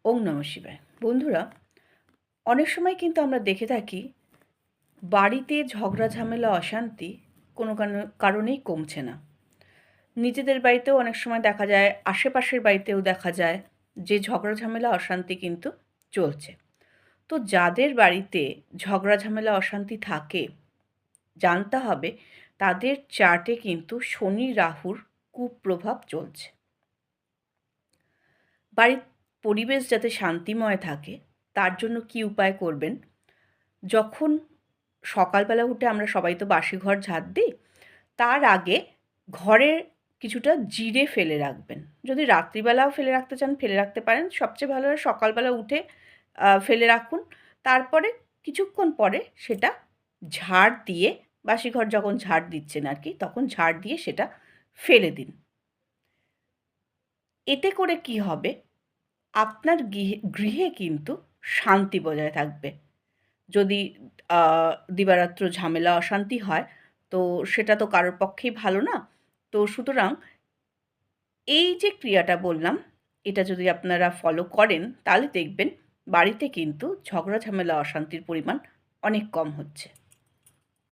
ওম নমঃ শিবায়। বন্ধুরা, অনেক সময় কিন্তু আমরা দেখে থাকি বাড়িতে ঝগড়া ঝামেলা অশান্তি কোনো কারণেই কমছে না। নিজেদের বাড়িতেও অনেক সময় দেখা যায়, আশেপাশের বাড়িতেও দেখা যায় যে ঝগড়া ঝামেলা অশান্তি কিন্তু চলছে। তো যাদের বাড়িতে ঝগড়া ঝামেলা অশান্তি থাকে, জানতে হবে তাদের চার্টে কিন্তু শনি রাহুর কুপ্রভাব চলছে। বাড়ির পরিবেশ যাতে শান্তিময় থাকে তার জন্য কী উপায় করবেন? যখন সকালবেলা উঠে আমরা সবাই তো বাসি ঘর ঝাড় দিই, তার আগে ঘরে কিছুটা জিরে ফেলে রাখবেন। যদি রাত্রিবেলাও ফেলে রাখতে চান ফেলে রাখতে পারেন। সবচেয়ে ভালো হয় সকালবেলা উঠে ফেলে রাখুন। তারপরে কিছুক্ষণ পরে সেটা ঝাড় দিয়ে, বাসি ঘর যখন ঝাড় দিচ্ছেন আর কি, তখন ঝাড় দিয়ে সেটা ফেলে দিন। এতে করে কি হবে? আপনার গৃহে কিন্তু শান্তি বজায় থাকবে। যদি আ দিবারাত্র ঝামেলা অশান্তি হয়, তো সেটা তো কারোর পক্ষেই ভালো না। তো সুতরাং এই যে ক্রিয়াটা বললাম, এটা যদি আপনারা ফলো করেন, তাহলে দেখবেন বাড়িতে কিন্তু ঝগড়া ঝামেলা অশান্তির পরিমাণ অনেক কম হচ্ছে।